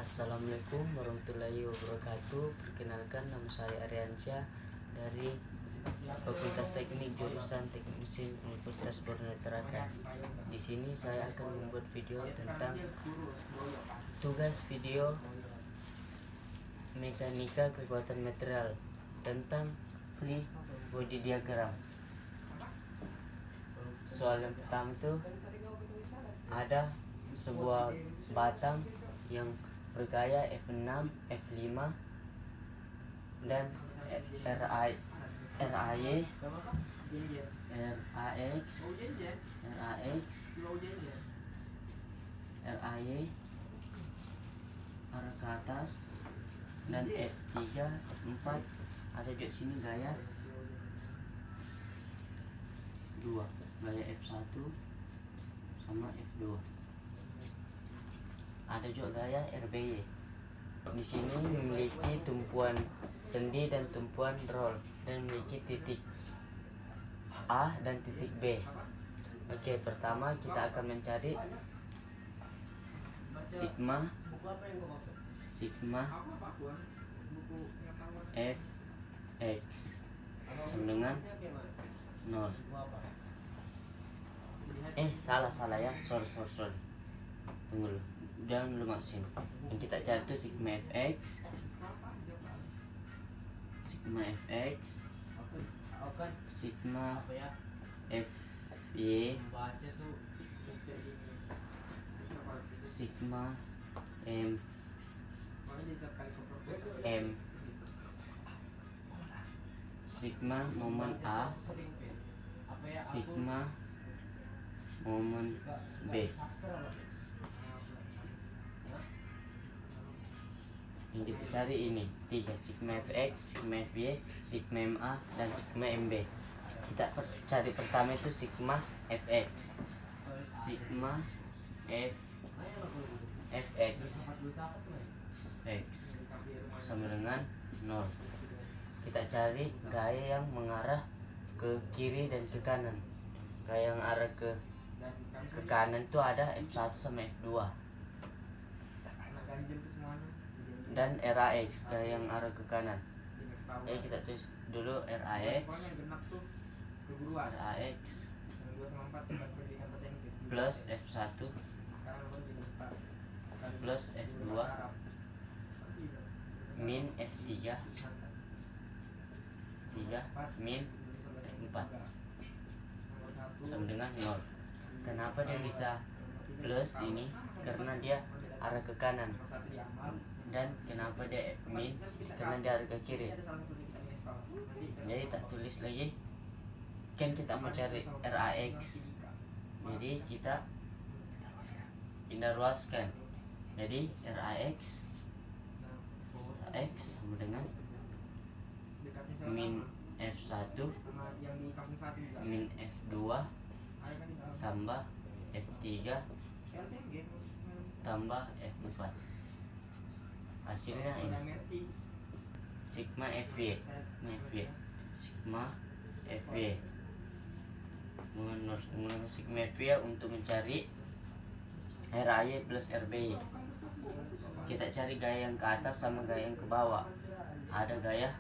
Assalamualaikum warahmatullahi wabarakatuh. Perkenalkan, nama saya Aryansyah dari Fakultas Teknik jurusan Teknik Mesin Universitas Borneo Tarakan. Di sini saya akan membuat video tentang tugas video mekanika kekuatan material tentang free body diagram. Soal yang pertama itu ada sebuah batang yang bergaya F6, F5 dan RAY, RAY arah ke atas, dan F3, F4 ada juga sini gaya 2, gaya F1 sama F2. Ada juga gaya RBY. Di sini memiliki tumpuan sendi dan tumpuan roll dan memiliki titik A dan titik B. Oke, pertama kita akan mencari sigma Fx sama dengan 0. Salah ya, sorry. Tunggu dulu, jangan dulu maksin. Yang kita cari itu sigma Fx sigma Fy sigma M sigma momen A sigma momen B. Yang kita cari ini 3, sigma Fx, sigma Fy, sigma Ma, dan sigma Mb. Kita cari pertama itu sigma Fx. Sigma Fx sama dengan 0. Kita cari gaya yang mengarah ke kiri dan ke kanan. Gaya yang arah ke kanan itu ada F1 sama F2. Dan RAX, gaya yang arah ke kanan. Kita tulis dulu RAX plus F1 plus F2 min F3 min F4 sama dengan 0. Kenapa dia bisa plus ini? Karena dia arah ke kanan. Dan kenapa dia min? Karena dia arah ke kiri. Jadi tak tulis lagi. Kan kita mau cari RAX, jadi kita pindah ruaskan. Jadi RAX sama dengan min F1 min F2 tambah F3 tambah F4. Hasilnya ini sigma Fy mengenai sigma Fy untuk mencari RAY plus RBY. Kita cari gaya yang ke atas sama gaya yang ke bawah. Ada gaya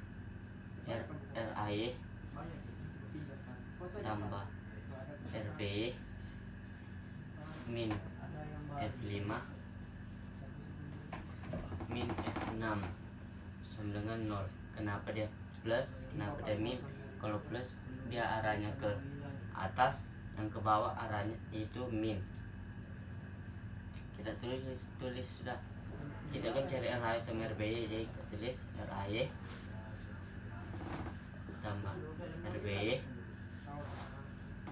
RAY tambah RBY min F5 min F6 sama dengan 0. Kenapa dia plus? Kenapa dia min? Kalau plus dia arahnya ke atas, yang ke bawah arahnya itu min. Kita tulis sudah. Kita akan cari RAY sama RBY, jadi kita tulis RAY tambah RBY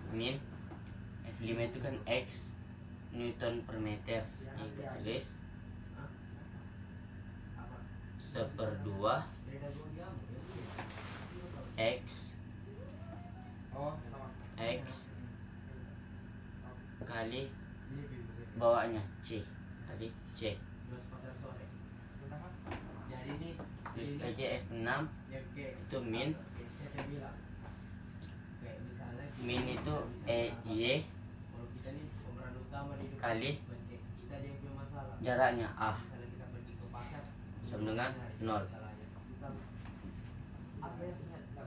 min F5 itu kan X Newton per meter. Jadi kita tulis 1/2 X kali bawahnya C kali C. Terus aja F6 itu min itu EY kali jaraknya A. sama dengan 0.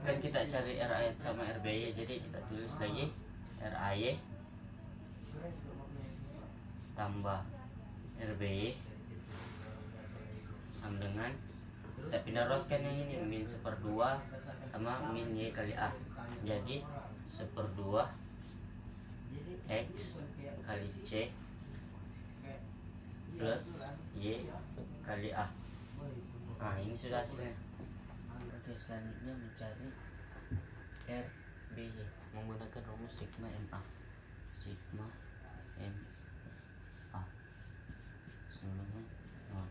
Kan kita cari RAY sama RBY, jadi kita tulis lagi RAY tambah RBY sama dengan, kita pindah ruaskan yang ini, min 1/2 sama min Y kali A, jadi 1/2 X kali C plus Y kali A. Nah, ini sudah hasilnya. Oke, selanjutnya mencari RBY menggunakan rumus sigma MA. Sigma MA sama dengan 0.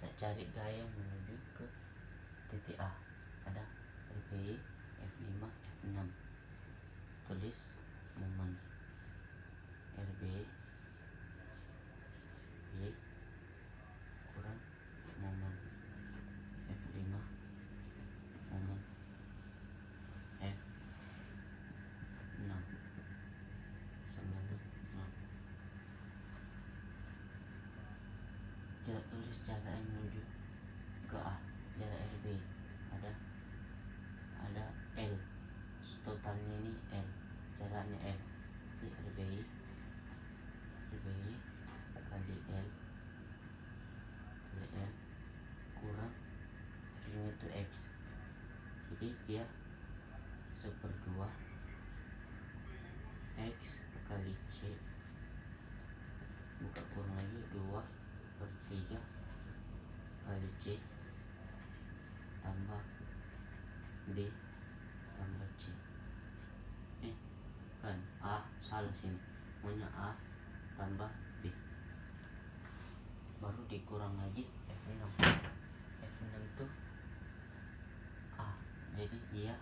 Kita cari gaya menuju ke titik A. Ada RBY F5 F6. Tulis momen RBY Y kurang momen F5 momen F6 sama dengan 0. Kita tulis jarak yang menuju ke A. Jarak RBY ada L, totalnya ini L, jaraknya L. Jadi RBY kali L kurang ini itu X, jadi dia 1/2 X kali C buka kurang lagi 2/3 kali C tambah B tambah C. Kan A salah sini, maunya A tambah B, baru dikurang lagi F6 tuh A, jadi dia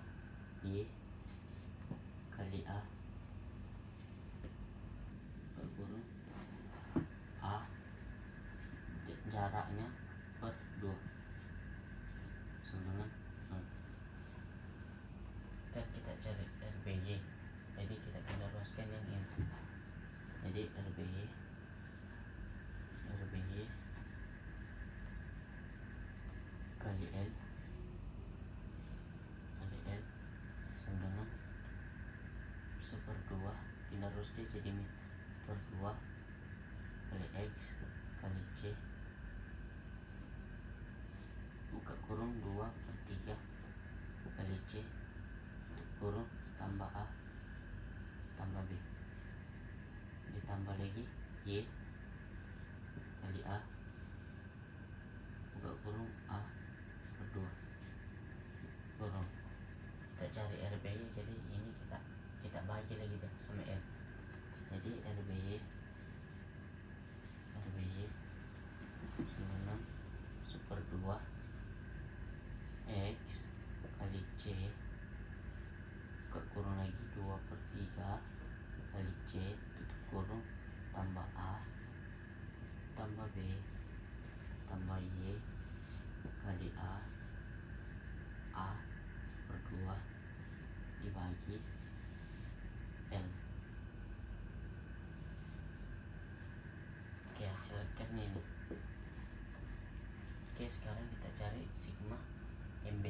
Y kali A berkurang A, jaraknya per 2 sama dengan 0. Kan kita cari RBY, jadi kita pindah ruaskan yang ini, jadi RBY kali L sama dengan 1/2, pindah ruaskan jadi min per 2 kali X kali C buka kurung 2/3 kali C kurung tambah A tambah B ditambah lagi Y kali A buka kurung A per 2 kurung. Kita cari RBY, jadi ini kita bagi lagi deh sama L, jadi RBY sama 1/2 X kali C buka kurung lagi 2/3 kali C tutup kurung tambah A tambah B tambah Y kali A per 2 dibagi L. Oke, hasilkan ini. Oke, sekarang kita cari sigma MB.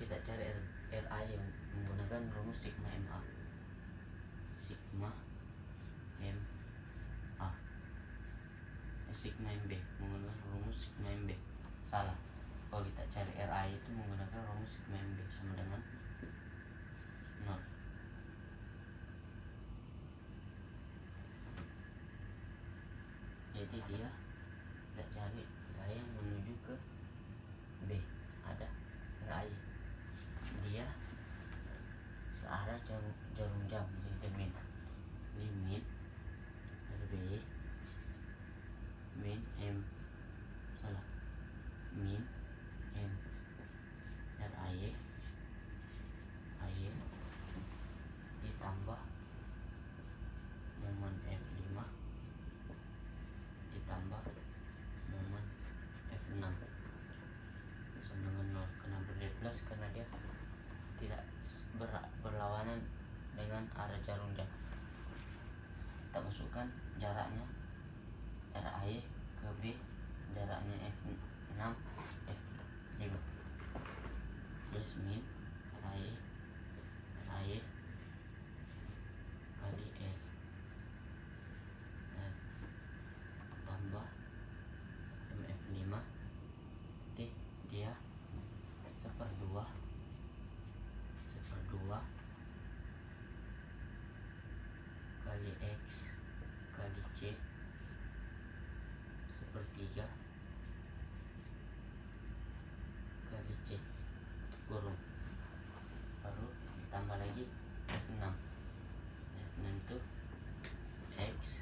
Kita cari RA yang menggunakan rumus sigma MA. Sigma MA sigma MB menggunakan rumus sigma MB. Salah, kalau kita cari RA itu menggunakan rumus sigma MB sama dengan 0. Jadi dia kita cari gaya yang menuju ke B. Ada RA, dia searah jarum jam, jadi min RBY min M RAY ditambah momen F5 ditambah momen F6 sama dengan 0. Kenapa dia plus? Karena dia tidak berlawanan dengan arah jarum jam. Kita masukkan jaraknya RAY ke B kurung, baru tambah lagi F6. F6 itu X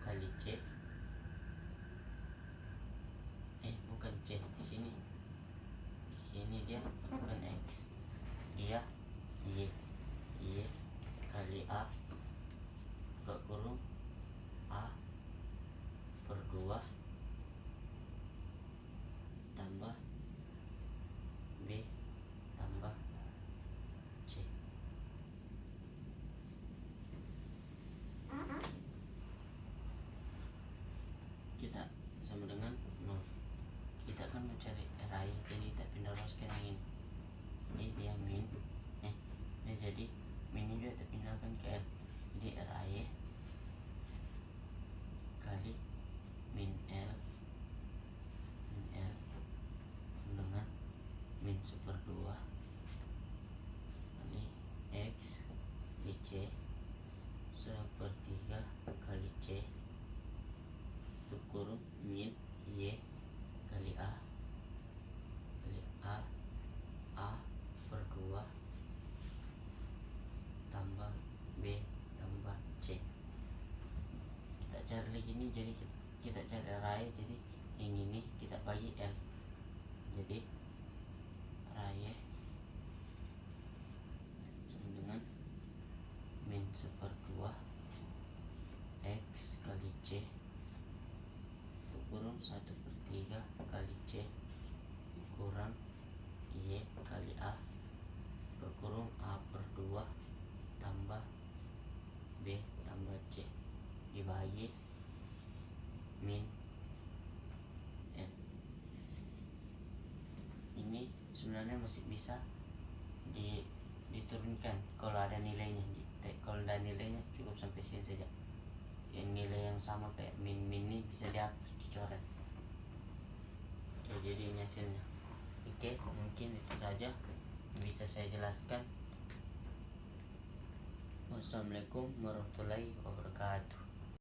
kali C, bukan C, di sini dia bukan X, dia Y kali A buka kurung A per 2 tambah B tambah C. Kita sama dengan 0. Kita kan mencari RAI, jadi kita pindah ruaskan yang ini dia min, ini jadi min ini juga kita pindahkan ke L, jadi RAI kali min L dengan min 1/2 kali X di C 1/3 kali C tutup kurung min Y kali A per 2 tambah B tambah C. Kita cari lagi ini, jadi kita cari RAI, jadi yang ini kita bagi L, jadi RAI sama dengan min 1/2 X kali C tutup kurung 1/3 kali C kurang Y kali A per kurung A per 2 tambah B tambah C dibagi min N. Ini sebenarnya masih bisa diturunkan kalau ada nilainya, kalau ada nilainya cukup sampai sini saja. Yang nilai yang sama kayak min ini bisa dihapus, dicoret. Jadi ini hasilnya. Oke, mungkin itu saja bisa saya jelaskan. Wassalamualaikum warahmatullahi wabarakatuh.